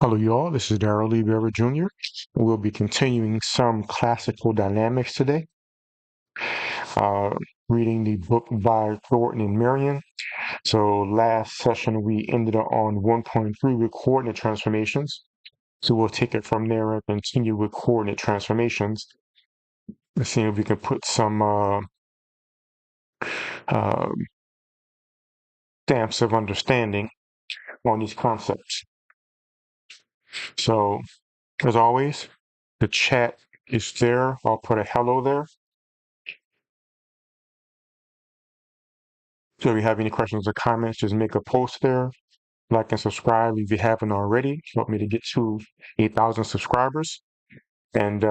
Hello, y'all. This is Darrell Lee Beaver Jr. We'll be continuing some classical dynamics today. Uh, Reading the book by Thornton and Marion. So last session we ended on 1.3 with coordinate transformations. So we'll take it from there and continue with coordinate transformations. Let's see if we can put some uh, stamps of understanding on these concepts. So as always, the chat is there. I'll put a hello there. So if you have any questions or comments, just make a post there. Like and subscribe if you haven't already. Help me to get to 8,000 subscribers. And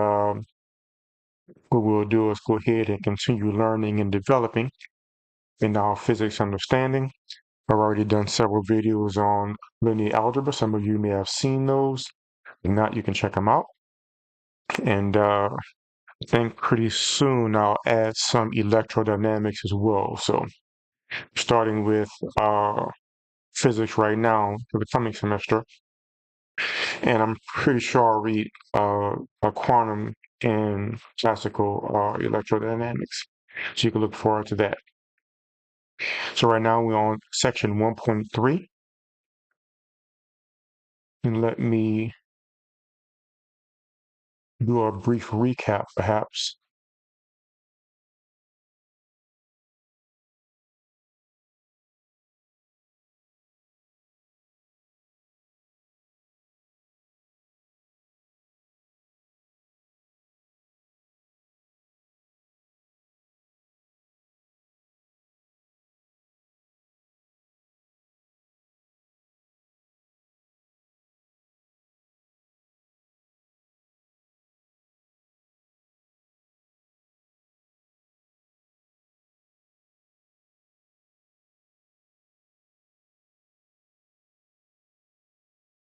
what we'll do is go ahead and continue learning and developing in our physics understanding. I've already done several videos on linear algebra. Some of you may have seen those. If not, you can check them out. And I think pretty soon I'll add some electrodynamics as well. So starting with physics right now for the coming semester. And I'm pretty sure I'll read a quantum and classical electrodynamics. So you can look forward to that. So right now we're on section 1.3. And let me do a brief recap, perhaps.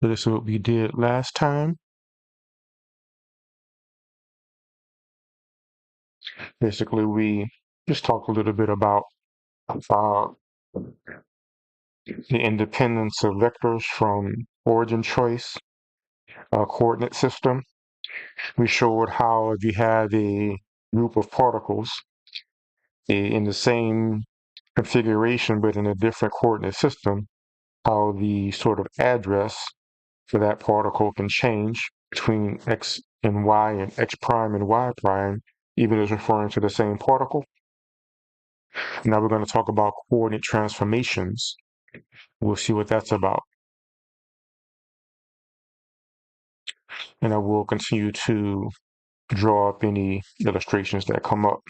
So this is what we did last time. Basically, we just talked a little bit about uh, the independence of vectors from origin choice coordinate system. We showed how if you had a group of particles in the same configuration but in a different coordinate system, how the sort of address for that particle can change between x and y and x prime and y prime, even as referring to the same particle. Now we're going to talk about coordinate transformations. We'll see what that's about. And I will continue to draw up any illustrations that come up.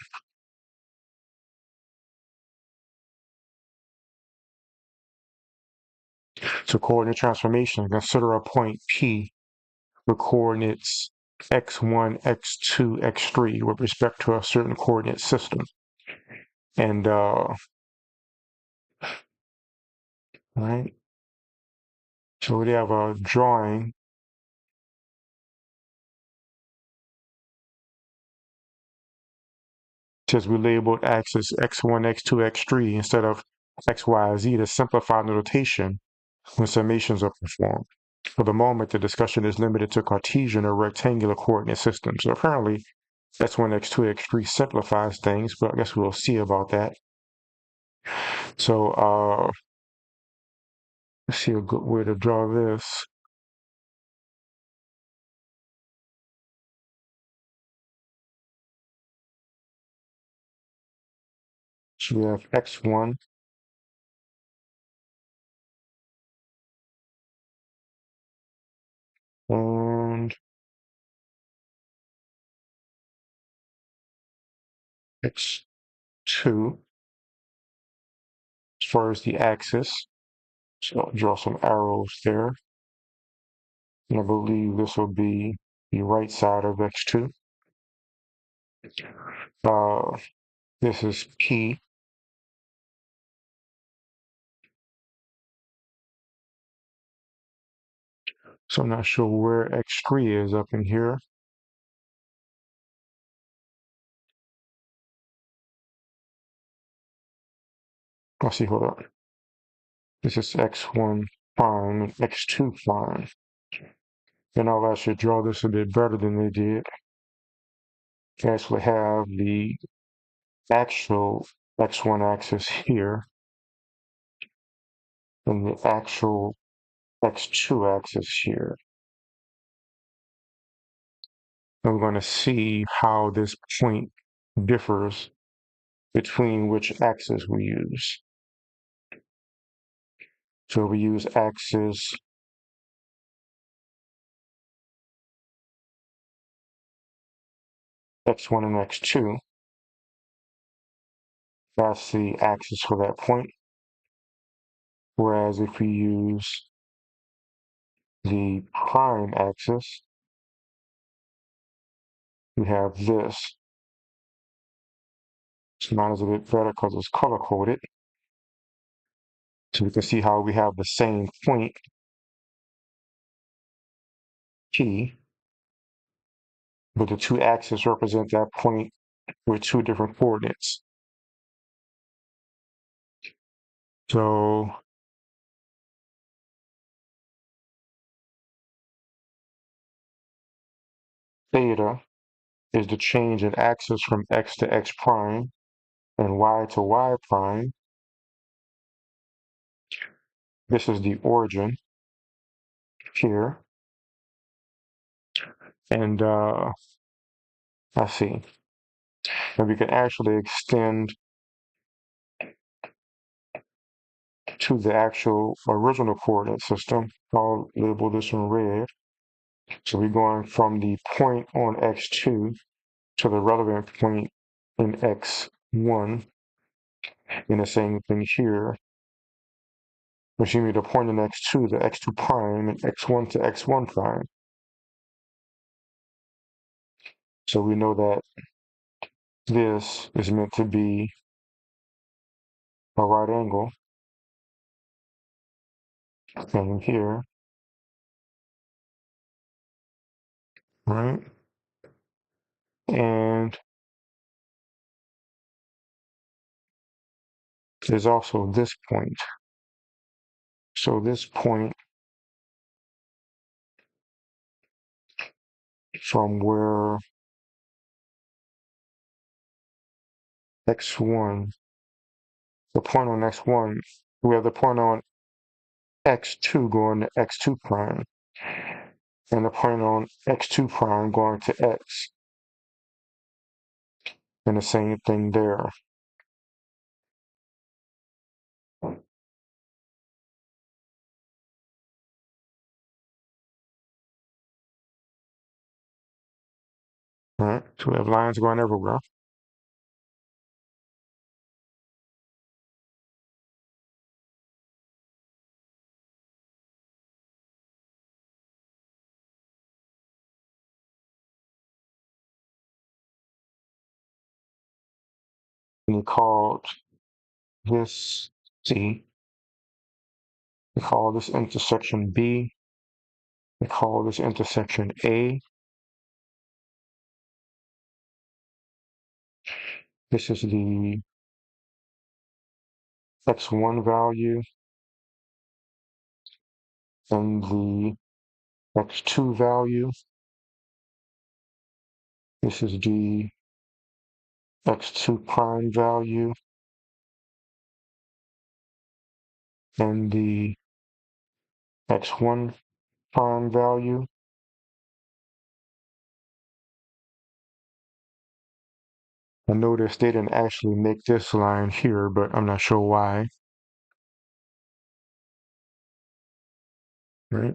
So coordinate transformation, consider a point P with coordinates x1, x2, x3 with respect to a certain coordinate system. And right, so we have a drawing. Says we labeled axis x1, x2, x3 instead of x, y, z to simplify the notation when summations are performed. For the moment, the discussion is limited to Cartesian or rectangular coordinate systems. So apparently, x1, x2, x3 simplifies things, but I guess we'll see about that. So let's see a good way to draw this. So we have x1 and x2 as far as the axis. So I'll draw some arrows there. And I believe this will be the right side of x2. This is P. So I'm not sure where x3 is up in here. Let's see, hold on. This is x1 prime and x2 prime. And I'll actually draw this a bit better than they did. You actually have the actual X1 axis here and the actual X2 axis here. And we're going to see how this point differs between which axis we use. So we use axis X1 and X2. That's the axis for that point. Whereas if we use the prime axis, we have this. So mine is a bit better because it's color coded. So we can see how we have the same point P, but the two axes represent that point with two different coordinates. So theta is the change in axis from x to x prime and y to y prime. This is the origin here. And let's see. And we can actually extend to the actual original coordinate system. I'll label this in red. So we're going from the point on x2 to the relevant point in x1. And the same thing here. Which give me the point in x2 to x2 prime and x1 to x1 prime. So we know that this is meant to be a right angle. And here, right? And there's also this point. So this point from where x1, the point on x1, we have the point on x2 going to x2 prime, and the point on x2 prime going to x, and the same thing there. Right? So we have lines going everywhere. And he called this C. We call this intersection B. We call this intersection A. This is the x1 value and the x2 value. This is the x2 prime value and the x1 prime value. I noticed they didn't actually make this line here, but I'm not sure why. Right?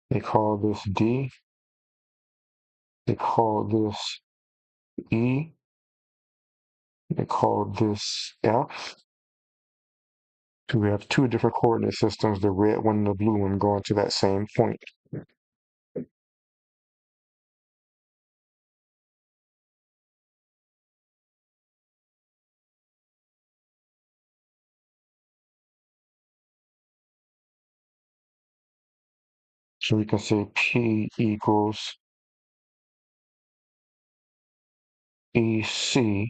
They call this D. They call this E. They call this F. So we have two different coordinate systems, the red one and the blue one going to that same point. So we can say P equals EC,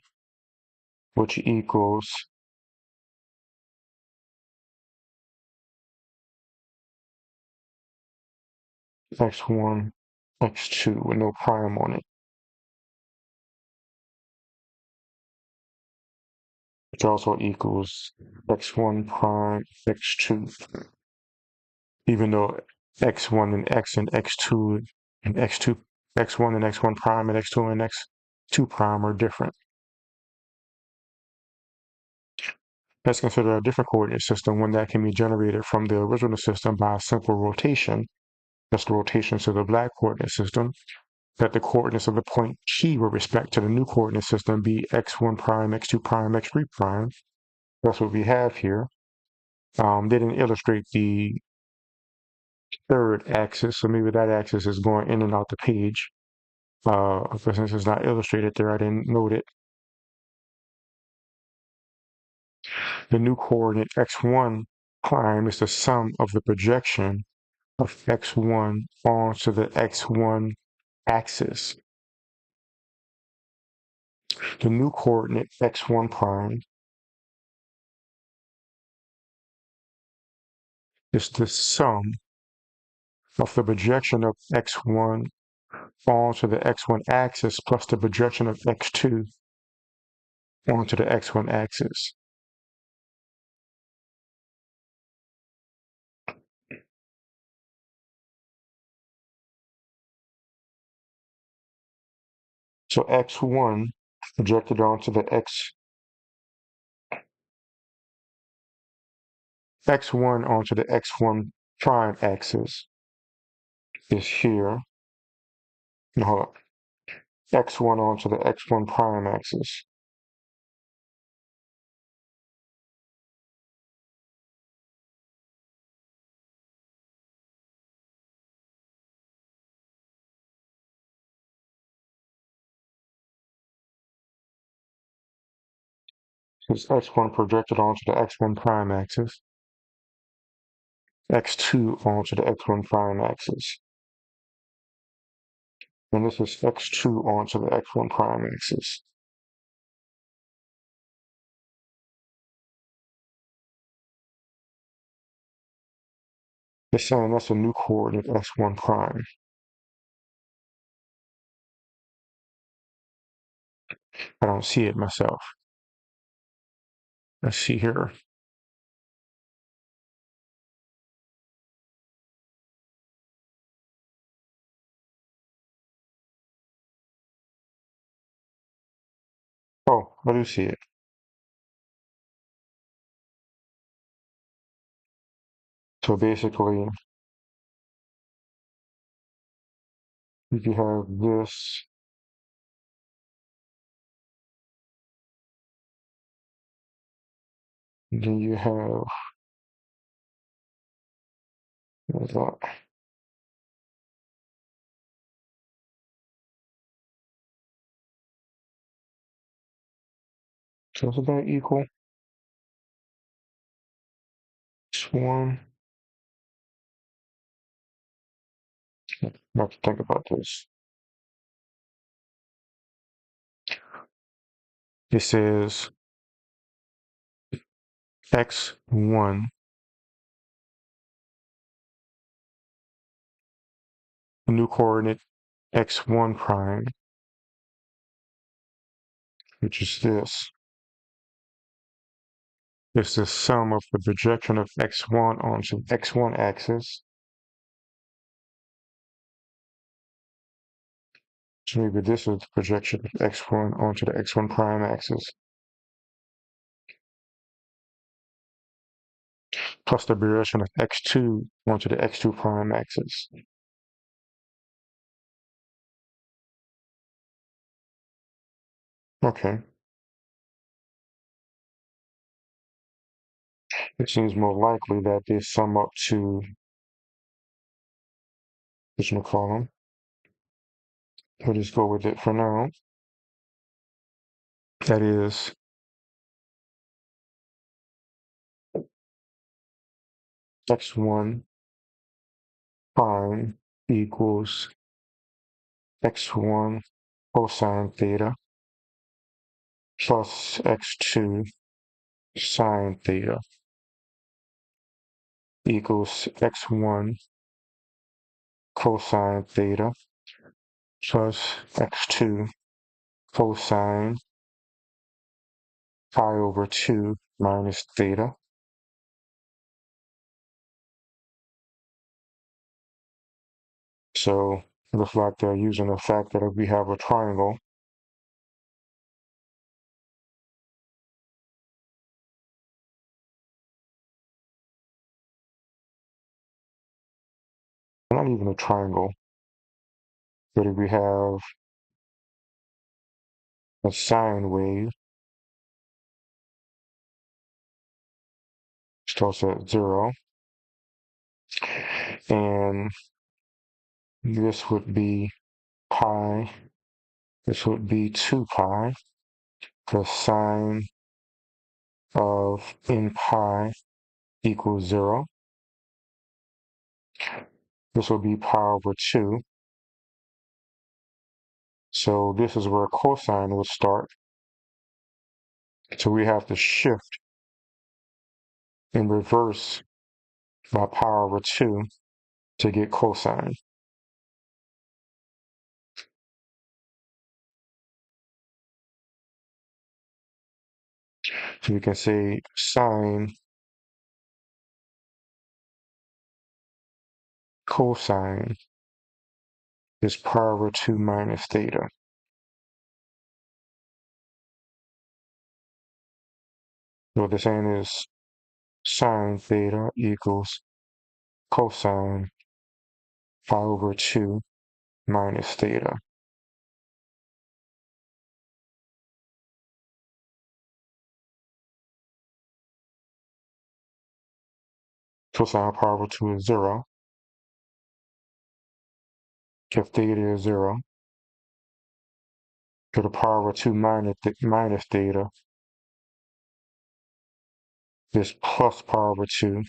which equals x1, x2 with no prime on it, which also equals x1 prime x2, even though x1 and x2 and x2, x1 and x1 prime and x2 and x2 prime are different. Let's consider a different coordinate system, one that can be generated from the original system by a simple rotation. That's the rotation to the black coordinate system. That the coordinates of the point P with respect to the new coordinate system be x1 prime, x2 prime, x3 prime. That's what we have here. They didn't illustrate the third axis, so maybe that axis is going in and out the page. But since it's not illustrated there, I didn't note it. The new coordinate x1 prime is the sum of the projection of x1 onto the x1 axis. The new coordinate x1 prime is the sum of the projection of x1 onto the x1 axis plus the projection of x2 onto the x1 axis. So x1 projected onto the x1 onto the x1 prime axis is here. No, hold up. X1 onto the x1 prime axis. Is x1 projected onto the x1 prime axis, x2 onto the x1 prime axis. And this is x2 onto the x1 prime axis. It's saying that's a new coordinate x1 prime. I don't see it myself. Let's see here. Oh, I do see it. So basically, if you have this, then you have that. So is that equal? Ch1. I have to think about this. It says x1, new coordinate x1 prime, which is this. It's the sum of the projection of x1 onto the x1 axis. So maybe this is the projection of x1 onto the x1 prime axis, plus the projection of x2 onto the x2 prime axis. Okay. It seems more likely that they sum up to, what you call them. We'll just go with it for now. That is x1 prime equals x1 cosine theta plus x2 sine theta equals x1 cosine theta plus x2 cosine pi over 2 minus theta. So it looks like they're using the fact that if we have a triangle, not even a triangle, but if we have a sine wave, starts at 0, and this would be pi, this would be 2 pi, the sine of n pi equals 0. This will be pi over 2. So this is where cosine would start. So we have to shift in reverse by pi over 2 to get cosine. So we can say sine cosine is pi over 2 minus theta. What they're saying is sine theta equals cosine pi over 2 minus theta. Cosine pi over 2 is 0. If theta is 0, to the pi over 2 minus theta is plus pi over 2.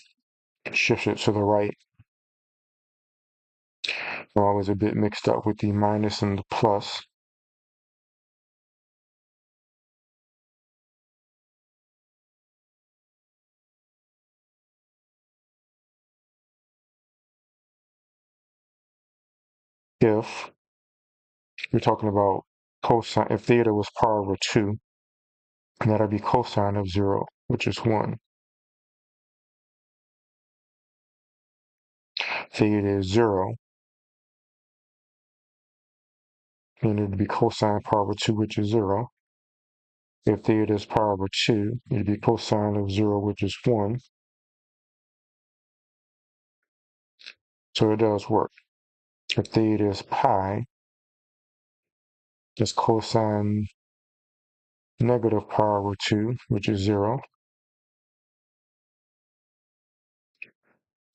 Shift it to the right. I'm always a bit mixed up with the minus and the plus. If we're talking about cosine, if theta was pi over 2, that'll be cosine of 0, which is 1. Theta is 0, and it'd be cosine pi over 2, which is 0. If theta is pi over 2, it'd be cosine of 0, which is 1. So it does work. If theta is pi, it's cosine negative pi over 2, which is 0.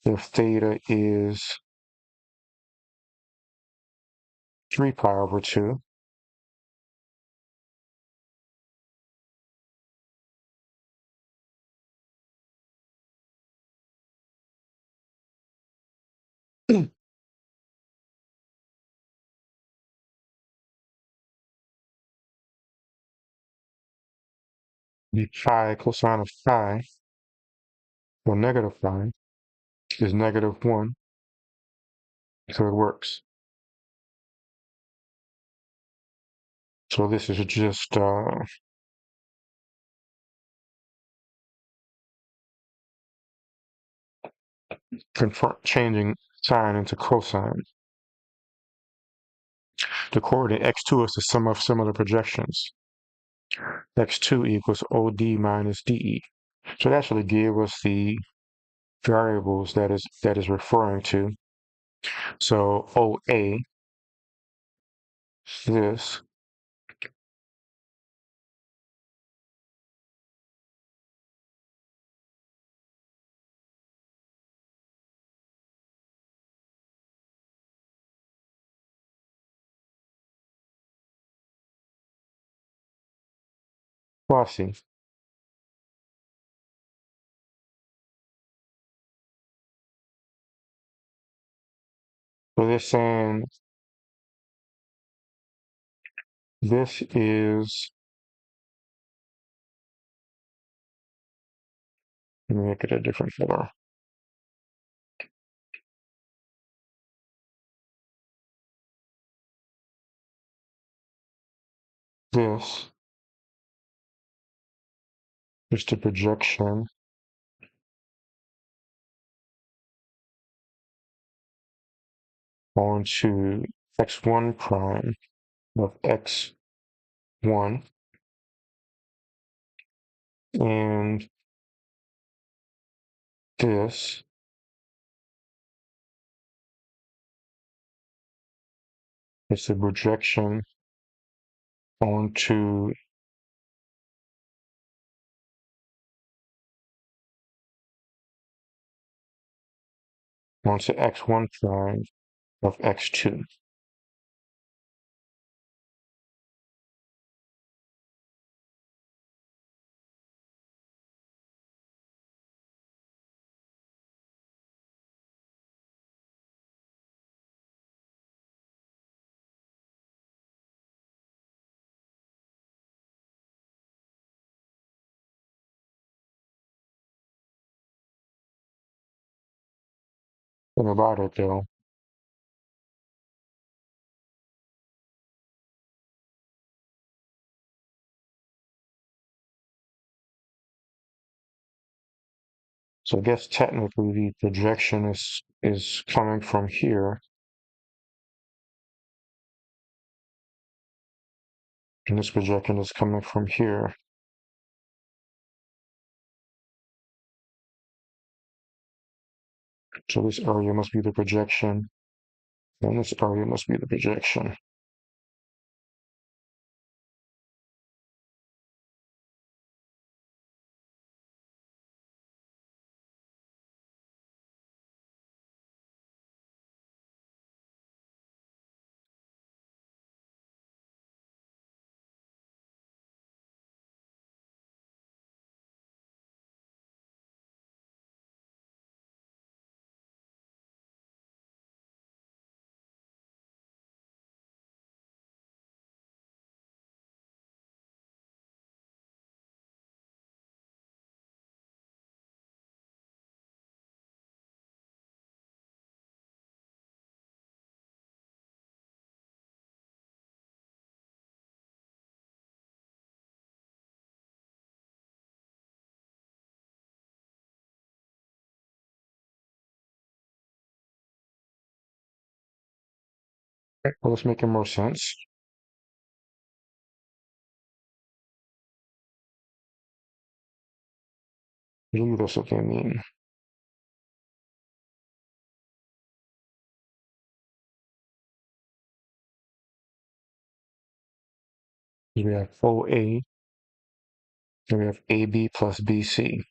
If theta is 3 pi over 2, the pi cosine of pi, or negative pi, is negative 1, so it works. So this is just changing sine into cosine. The coordinate x2 is the sum of similar projections. x2 equals OD minus DE. So it actually gave us the variables that is referring to. So OA, this, quasi. So they're saying this is, let me make it a different color. this is the projection onto x1 prime of x1, and this is the projection onto x1 prime of x2. Thing about it though, so I guess technically the projection is coming from here, and this projection is coming from here. So this area must be the projection, and this area must be the projection. Well, it's making more sense. Maybe that's what they mean. We have OA, and we have AB plus BC.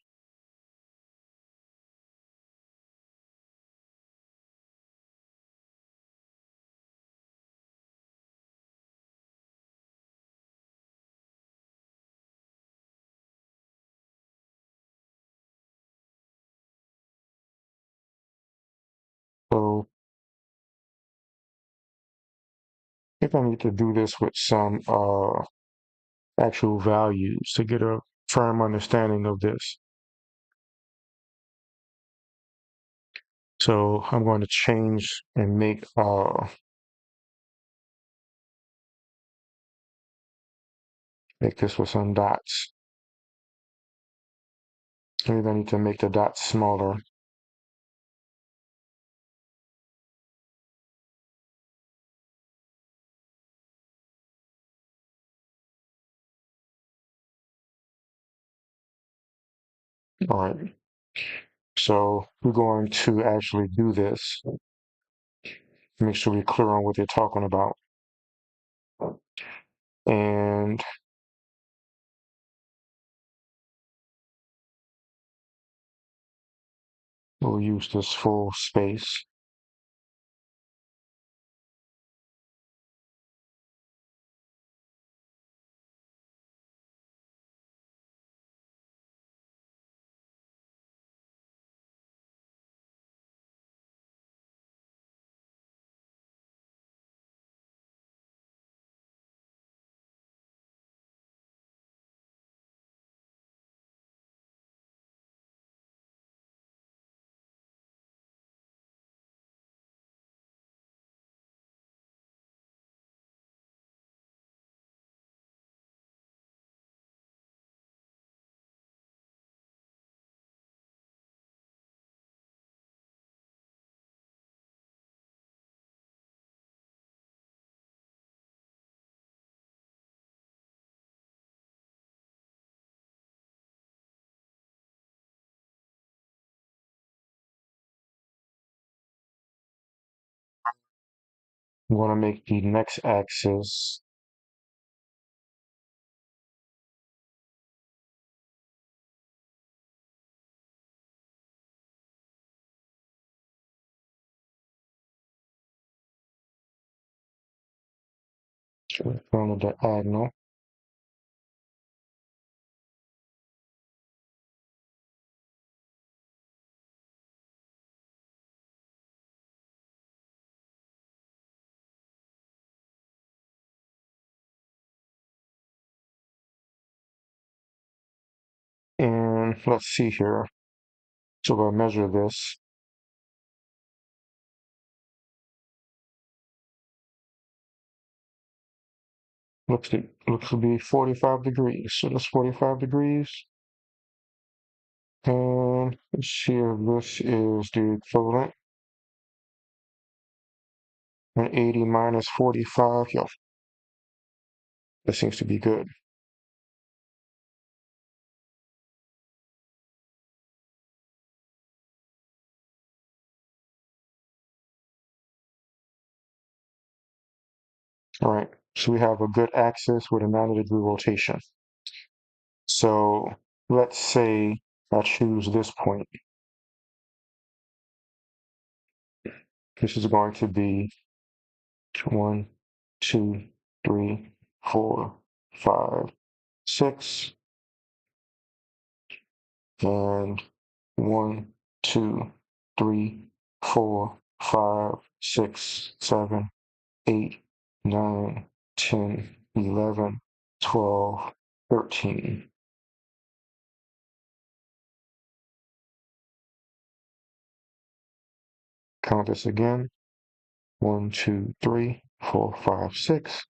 So I think I need to do this with some actual values to get a firm understanding of this. So I'm going to change and make this with some dots. Maybe I need to make the dots smaller. All right. So we're going to actually do this. Make sure we're clear on what they're talking about. And we'll use this full space. I'm going to make the next axis from the diagonal. And let's see here. So we'll measure this. Looks to be 45 degrees. So that's 45 degrees. And let's see if this is the equivalent. And 80 minus 45. Yep, that seems to be good. All right, so we have a good axis with a 90-degree rotation. So let's say I choose this point. This is going to be 1, 2, 3, 4, 5, 6, and 1, 2, 3, 4, 5, 6, 7, 8, 9, 10, 11, 12, 13. Count this again. 1, 2, 3, 4, 5, 6.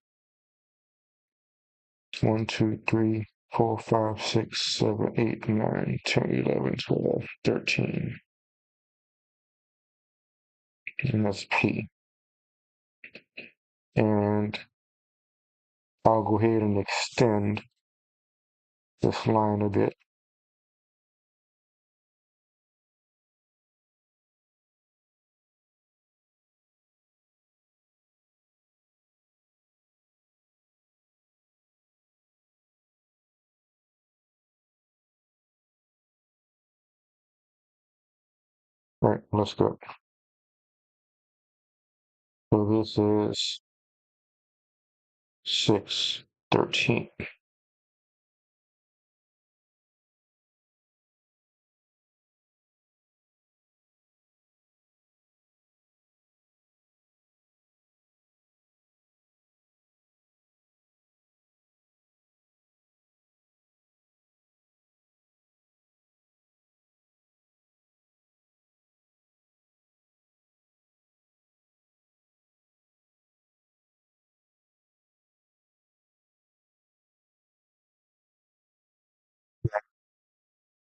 1, 2, 3, 4, 5, 6, 7, 8, 9, 10, 11, 12, 13. And that's P. And I'll go ahead and extend this line a bit. Right, let's go. So this is 6, 13.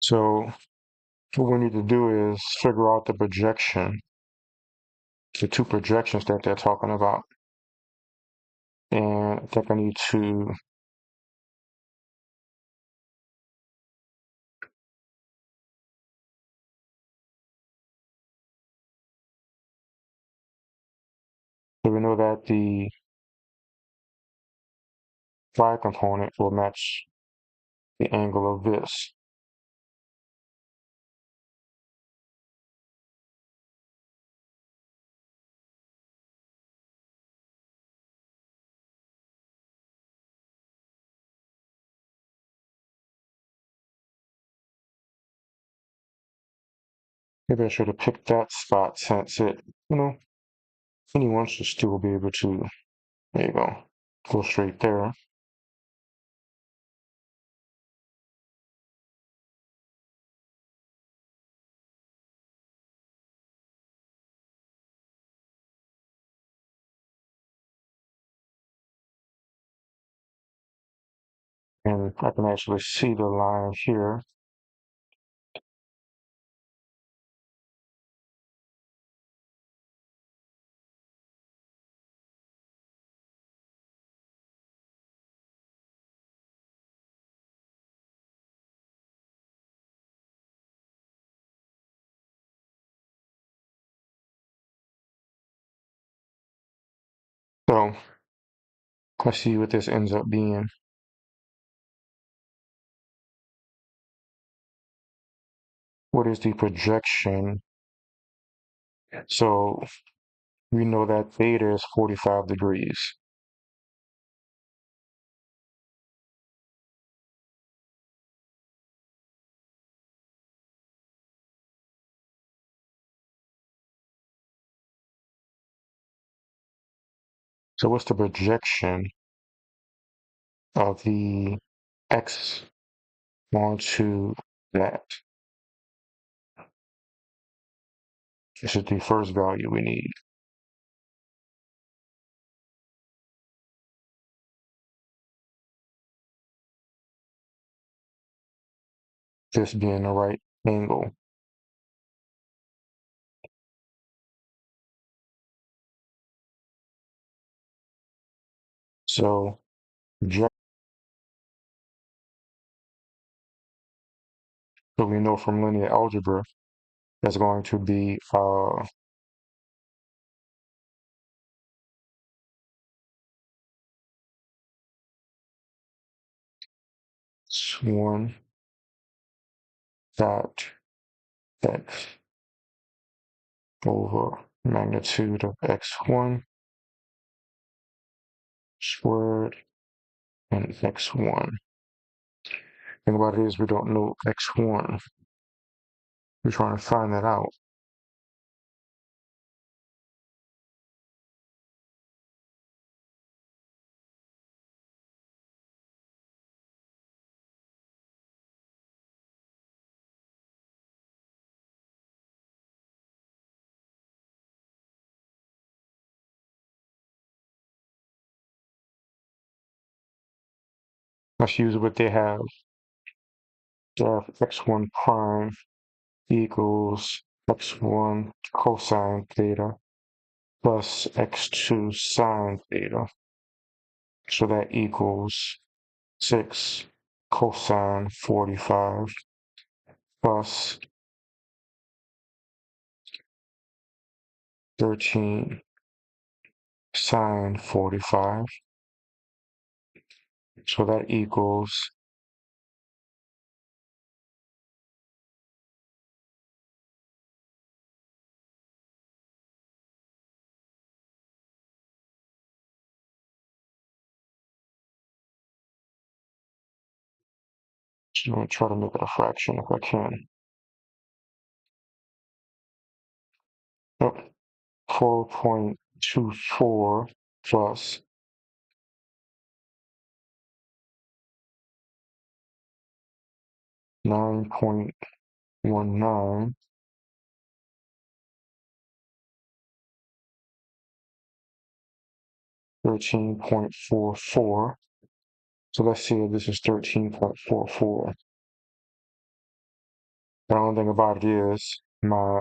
So what we need to do is figure out the projection, the two projections that they're talking about. And I think I need to so we know that the y component will match the angle of this. Maybe I should have picked that spot since anyone should still be able to, there you go straight there. And I can actually see the line here. So let's see what this ends up being. What is the projection? So we know that theta is 45 degrees. So what's the projection of the x onto that? This is the first value we need. This being the right angle. So we know from linear algebra that's going to be Ch1 dot x over magnitude of x1 squared and x1. Thing about it is we don't know x1. We're trying to find that out. Let's use what they have. They have x1 prime equals x1 cosine theta plus x2 sine theta. So that equals 6 cosine 45 plus 13 sine 45. So that equals I'm going to try to make it a fraction if I can. Oh, 4.24 plus 9.19 13.44. So let's see if this is 13.44. The only thing about it is my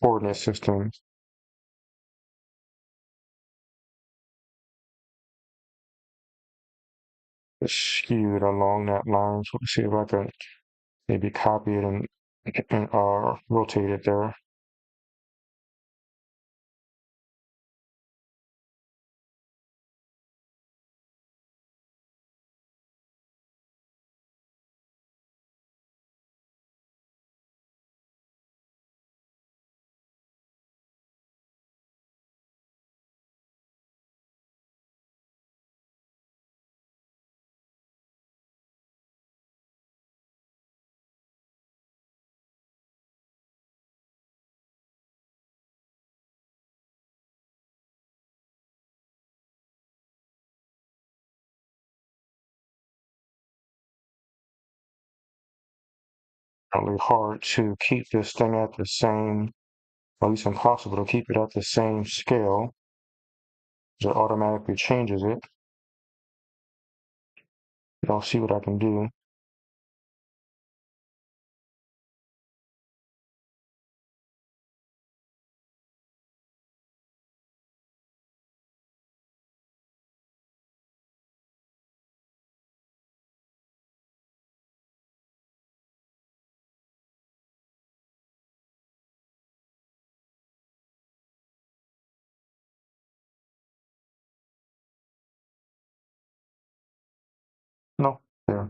coordinate system is skewed along that line. So let's see if I can maybe copy it and rotate it there. Really hard to keep this thing at the same, or at least impossible to keep it at the same scale. It automatically changes it. I'll see what I can do. there.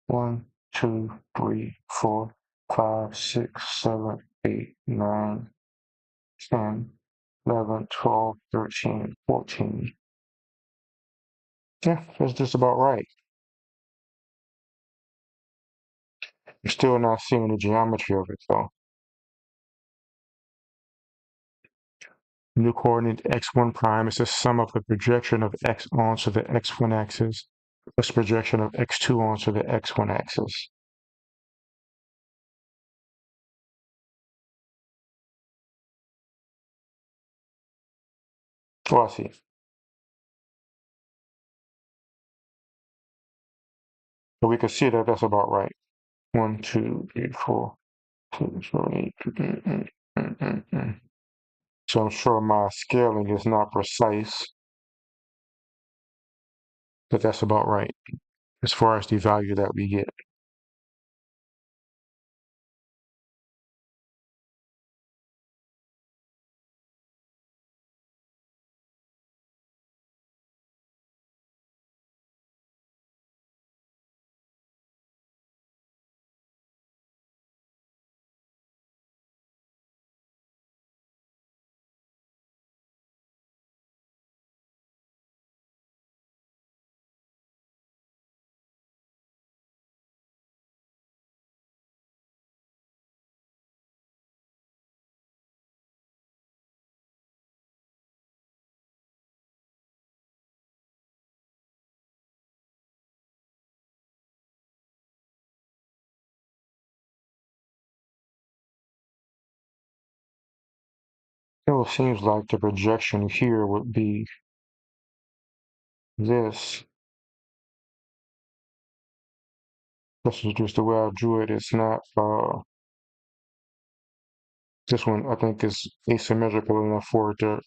One, 2, 3, 4, 5, 6, 7, 8, 9, 10, 11, 12, 13, 14. Yeah, that's just about right. You're still not seeing the geometry of it, though. New coordinate x1 prime is the sum of the projection of x onto the x1 axis plus projection of x2 onto the x1 axis. Oh, I see. So we can see that that's about right. 1, 2, 3, 4, 6, 7, 8. So I'm sure my scaling is not precise, but that's about right as far as the value that we get. It seems like the projection here would be this. This is just the way I drew it. It's not, this one I think is asymmetrical enough for it to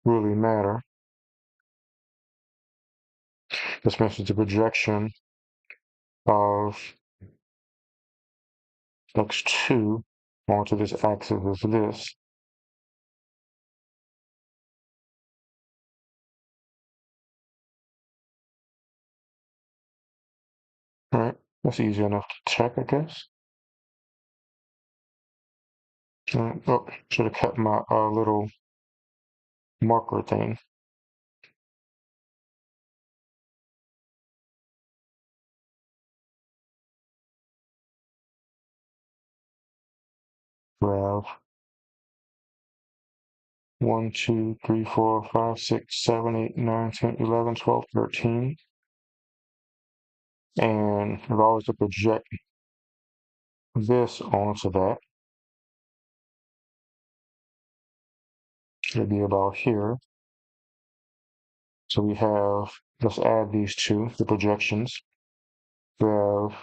really matter. This mentions the projection of x2 onto this axis is this. All right, that's easy enough to check, I guess. Oh, should have kept my little marker thing. We have 1, 2, 3, 4, 5, 6, 7, 8, 9, 10, 11, 12, 13. And if I was to project this onto that, it'd be about here. So we have, let's add these two, the projections. We have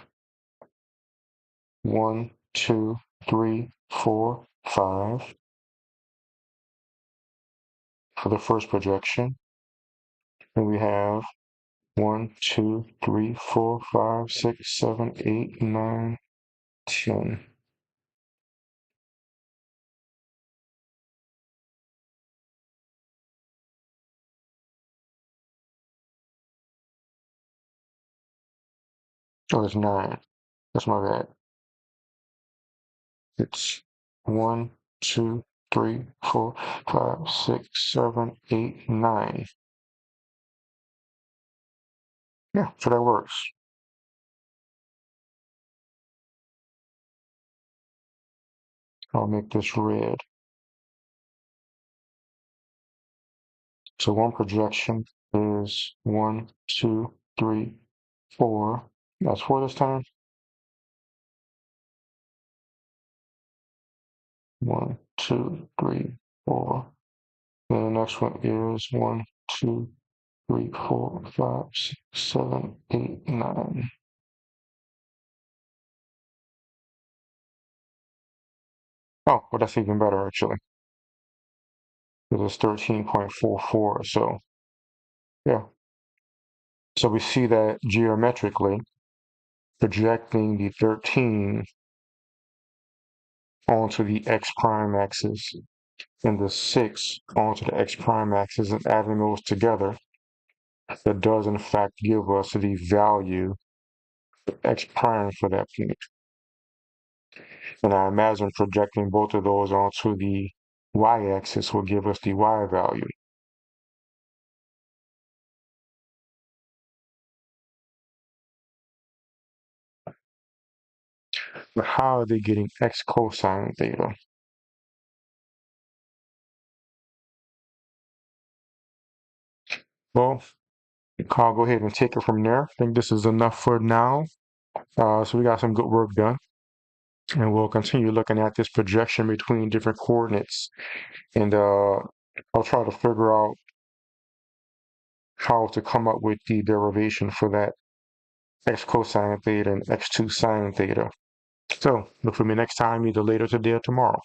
1, 2, 3, 4, 5 for the first projection. And we have 1, 2, 3, 4, 5, 6, 7, 8, 9, 10. Oh, it's 9. That's my bad. It's 1, 2, 3, 4, 5, 6, 7, 8, 9. Yeah, so that works. I'll make this red. So one projection is 1, 2, 3, 4. That's 4 this time. 1, 2, 3, 4. Then the next one is 1, 2, 3, 4, 5, 6, 7, 8, 9. Oh, well, that's even better actually. Because it's 13.44. So yeah. So we see that geometrically projecting the 13 onto the x prime axis and the 6 onto the x prime axis and adding those together, that does in fact give us the value of x prime for that point. And I imagine projecting both of those onto the y-axis will give us the y value. But how are they getting x cosine theta? Well, I'll go ahead and take it from there. I think this is enough for now. So we got some good work done. And we'll continue looking at this projection between different coordinates. And I'll try to figure out how to come up with the derivation for that x cosine theta and x2 sine theta. So look for me next time, either later today or tomorrow.